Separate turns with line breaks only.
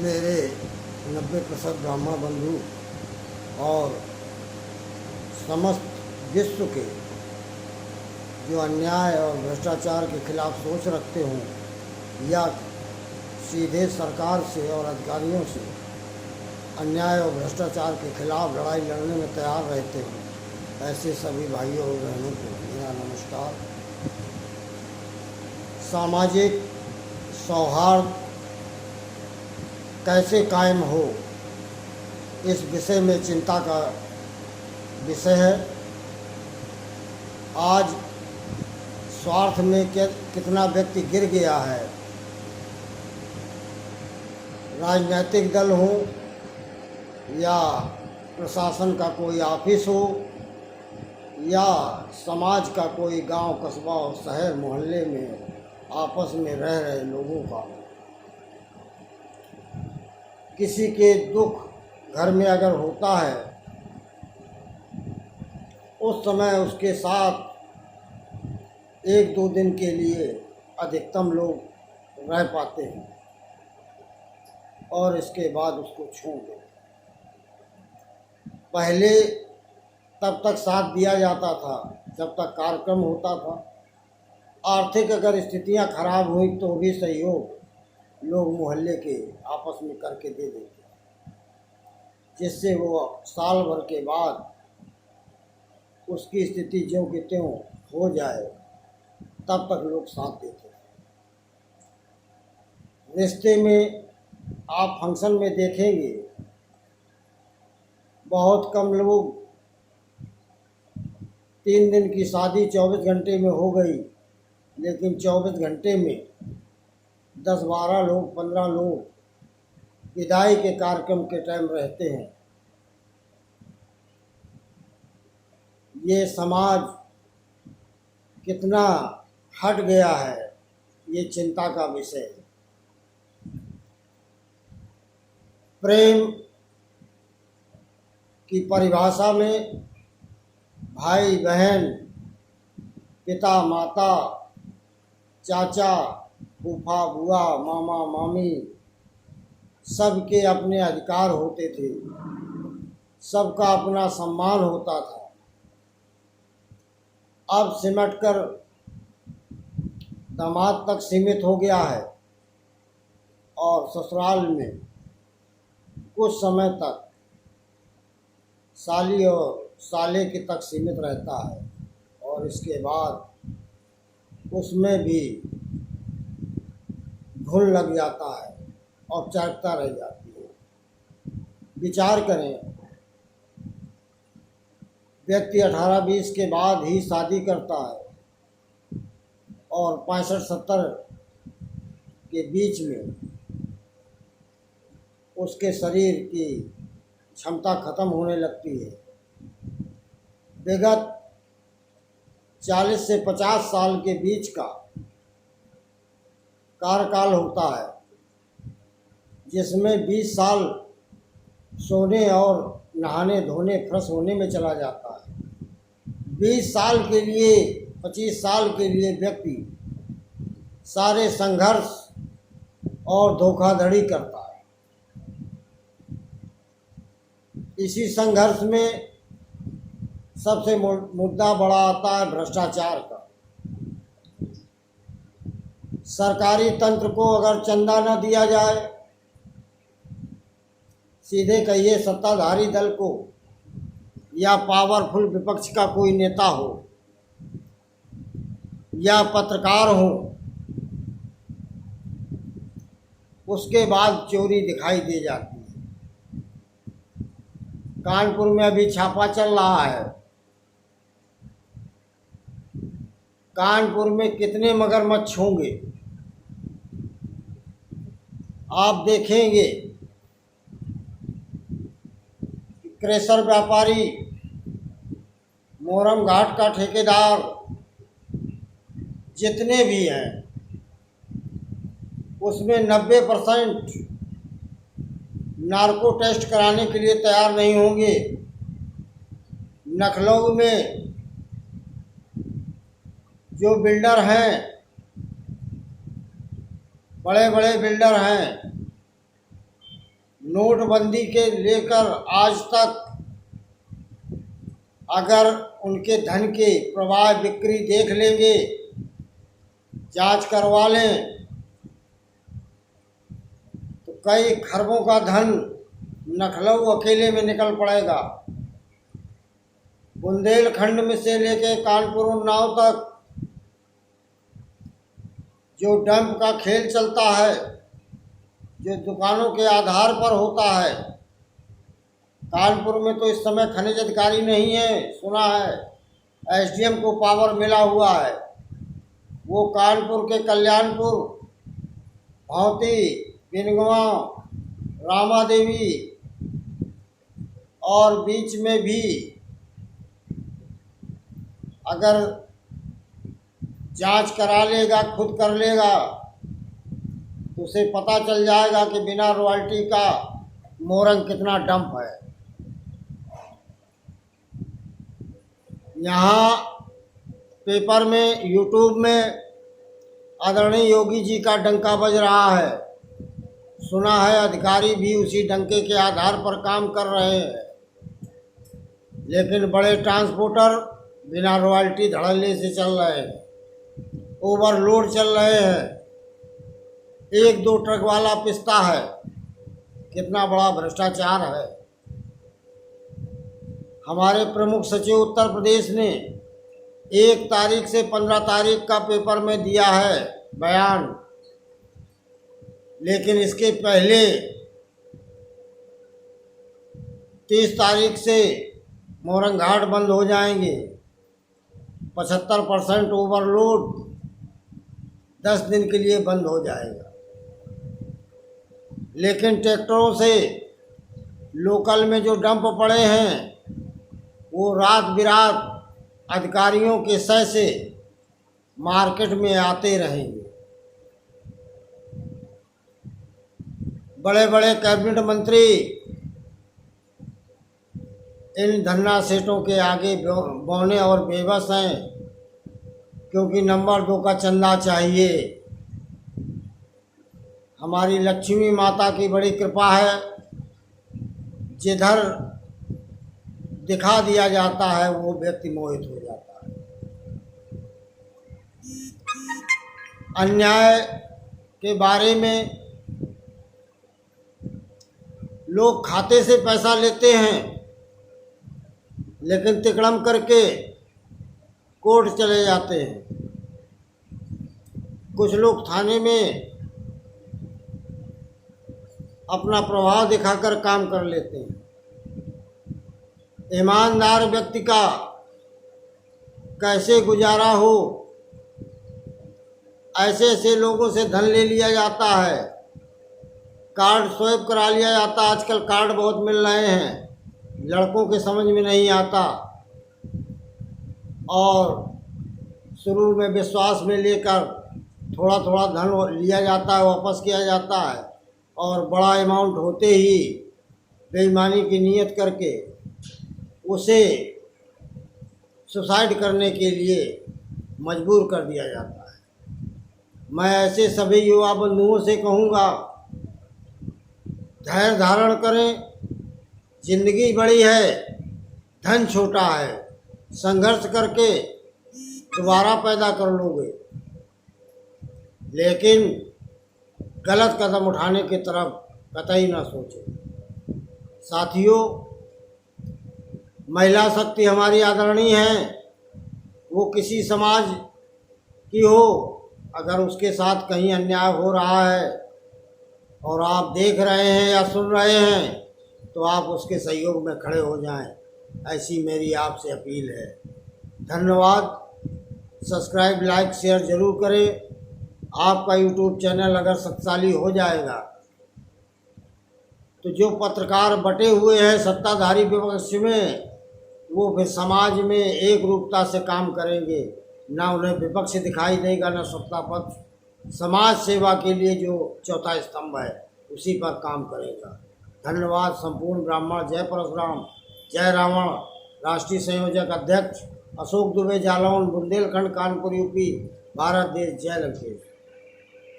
मेरे 90% ब्राह्मण बंधु और समस्त विश्व के जो अन्याय और भ्रष्टाचार के खिलाफ सोच रखते हों या सीधे सरकार से और अधिकारियों से अन्याय और भ्रष्टाचार के खिलाफ लड़ाई लड़ने में तैयार रहते हों, ऐसे सभी भाइयों और बहनों को मेरा नमस्कार। सामाजिक सौहार्द कैसे कायम हो, इस विषय में चिंता का विषय है। आज स्वार्थ में कितना व्यक्ति गिर गया है। राजनीतिक दल हो या प्रशासन का कोई ऑफिस हो या समाज का कोई गांव, कस्बा और शहर मोहल्ले में आपस में रह रहे लोगों का, किसी के दुख घर में अगर होता है उस समय उसके साथ एक दो दिन के लिए अधिकतम लोग रह पाते हैं और इसके बाद उसको छोड़ देते। पहले तब तक साथ दिया जाता था जब तक कार्यक्रम होता था। आर्थिक अगर स्थितियां खराब हुई तो भी सहयोग लोग मोहल्ले के आपस में करके दे देते, जिससे वो साल भर के बाद उसकी स्थिति ज्यों की त्यों हो जाए तब तक लोग साथ देते हैं। रिश्ते में आप फंक्शन में देखेंगे बहुत कम लोग, 3 दिन की शादी 24 घंटे में हो गई, लेकिन 24 घंटे में 10-12 लोग, 15 लोग विदाई के कार्यक्रम के टाइम रहते हैं। ये समाज कितना हट गया है, ये चिंता का विषय है। प्रेम की परिभाषा में भाई बहन, पिता माता, चाचा फूफा बुआ, मामा मामी, सबके अपने अधिकार होते थे, सबका अपना सम्मान होता था। अब सिमट कर दामाद तक सीमित हो गया है और ससुराल में कुछ समय तक साली और साले के तक सीमित रहता है और इसके बाद उसमें भी घुल लग जाता है, औपचारिकता रह जाती है। विचार करें, व्यक्ति 18-20 के बाद ही शादी करता है और 65-70 के बीच में उसके शरीर की क्षमता खत्म होने लगती है। विगत 40 से 50 साल के बीच का कार्यकाल होता है, जिसमें 20 साल सोने और नहाने धोने फ्रेश होने में चला जाता है। 20 साल के लिए, 25 साल के लिए व्यक्ति सारे संघर्ष और धोखाधड़ी करता है। इसी संघर्ष में सबसे मुद्दा बड़ा आता है भ्रष्टाचार का। सरकारी तंत्र को अगर चंदा न दिया जाए, सीधे कहिए सत्ताधारी दल को या पावरफुल विपक्ष का कोई नेता हो या पत्रकार हो, उसके बाद चोरी दिखाई दे जाती है। कानपुर में अभी छापा चल रहा है। कानपुर में कितने मगरमच्छ होंगे आप देखेंगे। क्रेशर व्यापारी, मोहरम घाट का ठेकेदार, जितने भी हैं उसमें 90% नार्को टेस्ट कराने के लिए तैयार नहीं होंगे। लखनऊ में जो बिल्डर हैं, बड़े बड़े बिल्डर हैं, नोटबंदी के लेकर आज तक अगर उनके धन के प्रवाह बिक्री देख लेंगे, जांच करवा लें, तो कई खरबों का धन लखनऊ अकेले में निकल पड़ेगा। बुंदेलखंड में से लेके कानपुर उन्नाव तक जो डंप का खेल चलता है, जो दुकानों के आधार पर होता है, कानपुर में तो इस समय खनिज अधिकारी नहीं है, सुना है एसडीएम को पावर मिला हुआ है। वो कानपुर के कल्याणपुर, भौती, बिनगांव, रामा देवी और बीच में भी अगर जांच करा लेगा, खुद कर लेगा, तो उसे पता चल जाएगा कि बिना रॉयल्टी का मोरंग कितना डंप है। यहाँ पेपर में, यूट्यूब में आदरणीय योगी जी का डंका बज रहा है। सुना है अधिकारी भी उसी डंके के आधार पर काम कर रहे हैं, लेकिन बड़े ट्रांसपोर्टर बिना रॉयल्टी धड़ल्ले से चल रहे हैं, ओवरलोड चल रहे हैं। एक दो ट्रक वाला पिसता है। कितना बड़ा भ्रष्टाचार है। हमारे प्रमुख सचिव उत्तर प्रदेश ने 1 तारीख से 15 तारीख का पेपर में दिया है बयान, लेकिन इसके पहले 30 तारीख से मोरंग घाट बंद हो जाएंगे। 75% ओवरलोड 10 दिन के लिए बंद हो जाएगा। लेकिन ट्रैक्टरों से लोकल में जो डंप पड़े हैं, वो रात बिरात अधिकारियों के सह से मार्केट में आते रहेंगे। बड़े बड़े कैबिनेट मंत्री इन धन्ना सेठों के आगे बौने और बेबस हैं, क्योंकि नंबर 2 का चंदा चाहिए। हमारी लक्ष्मी माता की बड़ी कृपा है, जिधर दिखा दिया जाता है वो व्यक्ति मोहित हो जाता है। अन्याय के बारे में लोग खाते से पैसा लेते हैं, लेकिन तिकड़म करके कोर्ट चले जाते हैं। कुछ लोग थाने में अपना प्रभाव दिखाकर काम कर लेते हैं। ईमानदार व्यक्ति का कैसे गुजारा हो, ऐसे ऐसे लोगों से धन ले लिया जाता है। कार्ड स्वैप करा लिया जाता। आजकल कार्ड बहुत मिल रहे हैं, लड़कों के समझ में नहीं आता, और शुरू में विश्वास में लेकर थोड़ा थोड़ा धन लिया जाता है, वापस किया जाता है, और बड़ा अमाउंट होते ही बेईमानी की नीयत करके उसे सुसाइड करने के लिए मजबूर कर दिया जाता है। मैं ऐसे सभी युवा बंधुओं से कहूँगा, धैर्य धारण करें। जिंदगी बड़ी है, धन छोटा है। संघर्ष करके दोबारा पैदा कर लोगे, लेकिन गलत कदम उठाने की तरफ कतई ना सोचें। साथियों, महिला शक्ति हमारी आदरणीय है। वो किसी समाज की हो, अगर उसके साथ कहीं अन्याय हो रहा है और आप देख रहे हैं या सुन रहे हैं, तो आप उसके सहयोग में खड़े हो जाएं। ऐसी मेरी आपसे अपील है। धन्यवाद। सब्सक्राइब, लाइक, शेयर ज़रूर करें। आपका यूट्यूब चैनल अगर शक्तिशाली हो जाएगा, तो जो पत्रकार बटे हुए हैं सत्ताधारी विपक्ष में, वो फिर समाज में एक रूपता से काम करेंगे। ना उन्हें विपक्ष दिखाई देगा, ना सत्ता पक्ष। समाज सेवा के लिए जो चौथा स्तंभ है, उसी पर काम करेगा। धन्यवाद। संपूर्ण ब्राह्मण। जय परशुराम, जय रावण। राष्ट्रीय संयोजक अध्यक्ष अशोक दुबे, जालौन, बुंदेलखंड, कानपुर, यूपी, भारत देश। जय लंकेश।